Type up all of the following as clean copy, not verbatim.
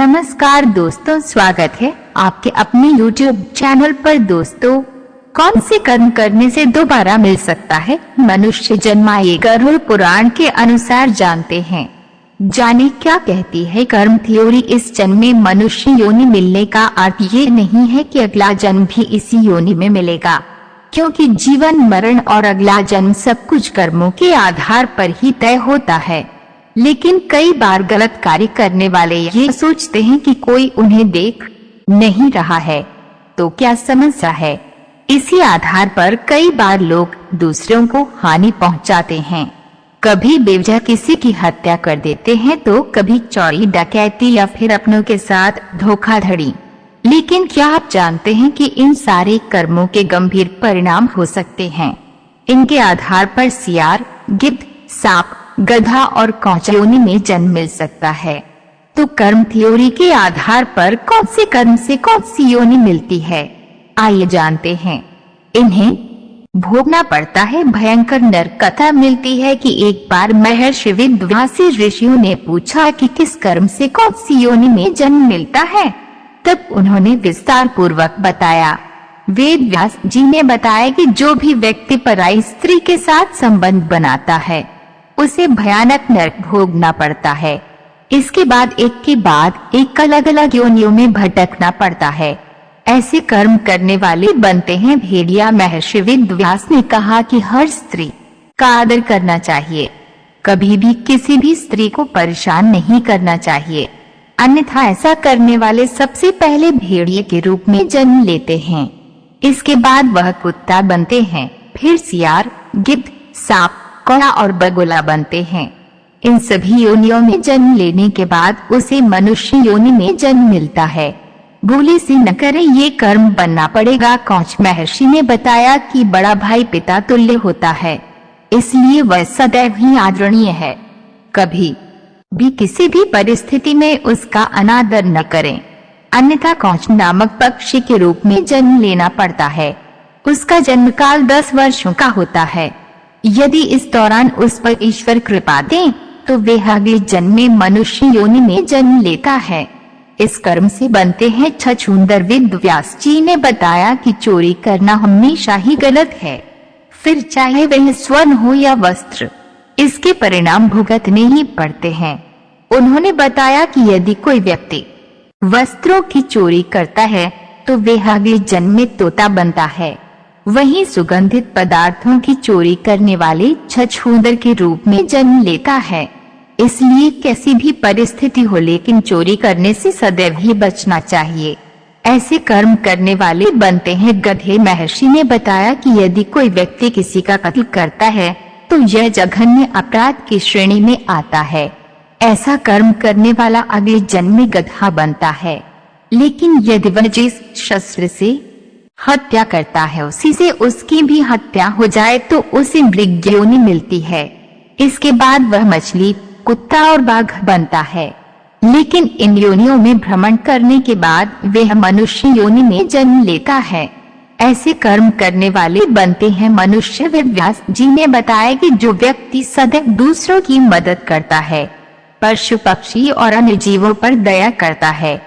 नमस्कार दोस्तों, स्वागत है आपके अपने YouTube चैनल पर। दोस्तों, कौन से कर्म करने से दोबारा मिल सकता है मनुष्य जन्माए? गरुड़ पुराण के अनुसार जानते हैं। जाने क्या कहती है कर्म थ्योरी। इस जन्म में मनुष्य योनि मिलने का अर्थ ये नहीं है कि अगला जन्म भी इसी योनि में मिलेगा, क्योंकि जीवन मरण और अगला जन्म सब कुछ कर्मों के आधार पर ही तय होता है। लेकिन कई बार गलत कार्य करने वाले ये सोचते हैं कि कोई उन्हें देख नहीं रहा है, तो क्या समस्या है। इसी आधार पर कई बार लोग दूसरों को हानि पहुंचाते हैं। कभी बेवजह किसी की हत्या कर देते हैं, तो कभी चोरी डकैती या फिर अपनों के साथ धोखाधड़ी। लेकिन क्या आप जानते हैं कि इन सारे कर्मों के गंभीर परिणाम हो सकते हैं। इनके आधार पर सियार, गिद्ध, सांप, गधा और कौच योनि में जन्म मिल सकता है। तो कर्म थ्योरी के आधार पर कौन से कर्म से कौन सी योनि मिलती है, आइए जानते हैं। इन्हें भोगना पड़ता है। भयंकर नरक कथा मिलती है कि एक बार महर्षि वेदव्यासी ऋषियों ने पूछा कि किस कर्म से कौन सी योनि में जन्म मिलता है। तब उन्होंने विस्तार पूर्वक बताया। वेदव्यास जी ने बताया कि जो भी व्यक्ति पराई स्त्री के साथ संबंध बनाता है उसे भयानक नरक भोगना पड़ता है। इसके बाद एक अलग अलग योनियों में भटकना पड़ता है। ऐसे कर्म करने वाले बनते हैं भेड़िया। महर्षि वेदव्यास ने कहा कि हर स्त्री का आदर करना चाहिए, कभी भी किसी भी स्त्री को परेशान नहीं करना चाहिए, अन्यथा ऐसा करने वाले सबसे पहले भेड़िए के रूप में जन्म लेते हैं। इसके बाद वह कुत्ता बनते हैं, फिर सियार, गिद्ध, सांप, कौआ और बगुला बनते हैं। इन सभी योनियों में जन्म लेने के बाद उसे मनुष्य योनि में जन्म मिलता है। भूले से न करें, ये कर्म बनना पड़ेगा। कौच महर्षि ने बताया कि बड़ा भाई पिता तुल्य होता है, इसलिए वह सदैव ही आदरणीय है। कभी भी किसी भी परिस्थिति में उसका अनादर न करें, अन्यथा कौच नामक पक्षी के रूप में जन्म लेना पड़ता है। उसका जन्म काल 10 वर्षों का होता है। यदि इस दौरान उस पर ईश्वर कृपा दे तो वे अगले जन्म में मनुष्य योनि में जन्म लेता है। इस कर्म से बनते हैं छछूंदर। वेदव्यास जी ने बताया कि चोरी करना हमेशा ही गलत है, फिर चाहे वह स्वर्ण हो या वस्त्र, इसके परिणाम भुगतने ही पड़ते हैं। उन्होंने बताया कि यदि कोई व्यक्ति वस्त्रों की चोरी करता है तो वह अगले जन्म में तोता बनता है। वहीं सुगंधित पदार्थों की चोरी करने वाले छछूंदर के रूप में जन्म लेता है। इसलिए कैसी भी परिस्थिति हो, लेकिन चोरी करने से सदैव ही बचना चाहिए। ऐसे कर्म करने वाले बनते हैं गधे। महर्षि ने बताया कि यदि कोई व्यक्ति किसी का कत्ल करता है तो यह जघन्य अपराध की श्रेणी में आता है। ऐसा कर्म करने वाला अगले जन्म में गधा बनता है। लेकिन यदि वह जिस शस्त्र से हत्या करता है उसी से उसकी भी हत्या हो जाए तो उसे मृग योनि मिलती है। इसके बाद वह मछली, कुत्ता और बाघ बनता है। लेकिन इन योनियों में भ्रमण करने के बाद वह मनुष्य योनि में जन्म लेता है। ऐसे कर्म करने वाले बनते हैं मनुष्य। वेदव्यास जी ने बताया कि जो व्यक्ति सदैव दूसरों की मदद करता है, पशु पक्षी और अन्य जीवों पर दया करता है,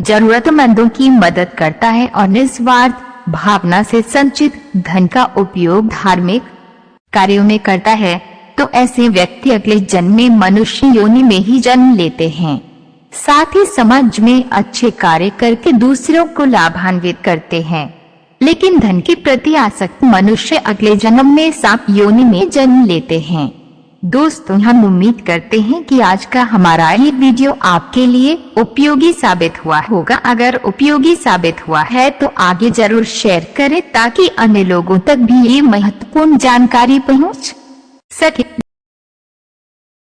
जरूरतमंदों की मदद करता है और निस्वार्थ भावना से संचित धन का उपयोग धार्मिक कार्यों में करता है, तो ऐसे व्यक्ति अगले जन्म में मनुष्य योनि में ही जन्म लेते हैं। साथ ही समाज में अच्छे कार्य करके दूसरों को लाभान्वित करते हैं। लेकिन धन के प्रति आसक्त मनुष्य अगले जन्म में सांप योनि में जन्म लेते हैं। दोस्तों, हम उम्मीद करते हैं कि आज का हमारा ये वीडियो आपके लिए उपयोगी साबित हुआ होगा। अगर उपयोगी साबित हुआ है तो आगे जरूर शेयर करें ताकि अन्य लोगों तक भी ये महत्वपूर्ण जानकारी पहुंच सके।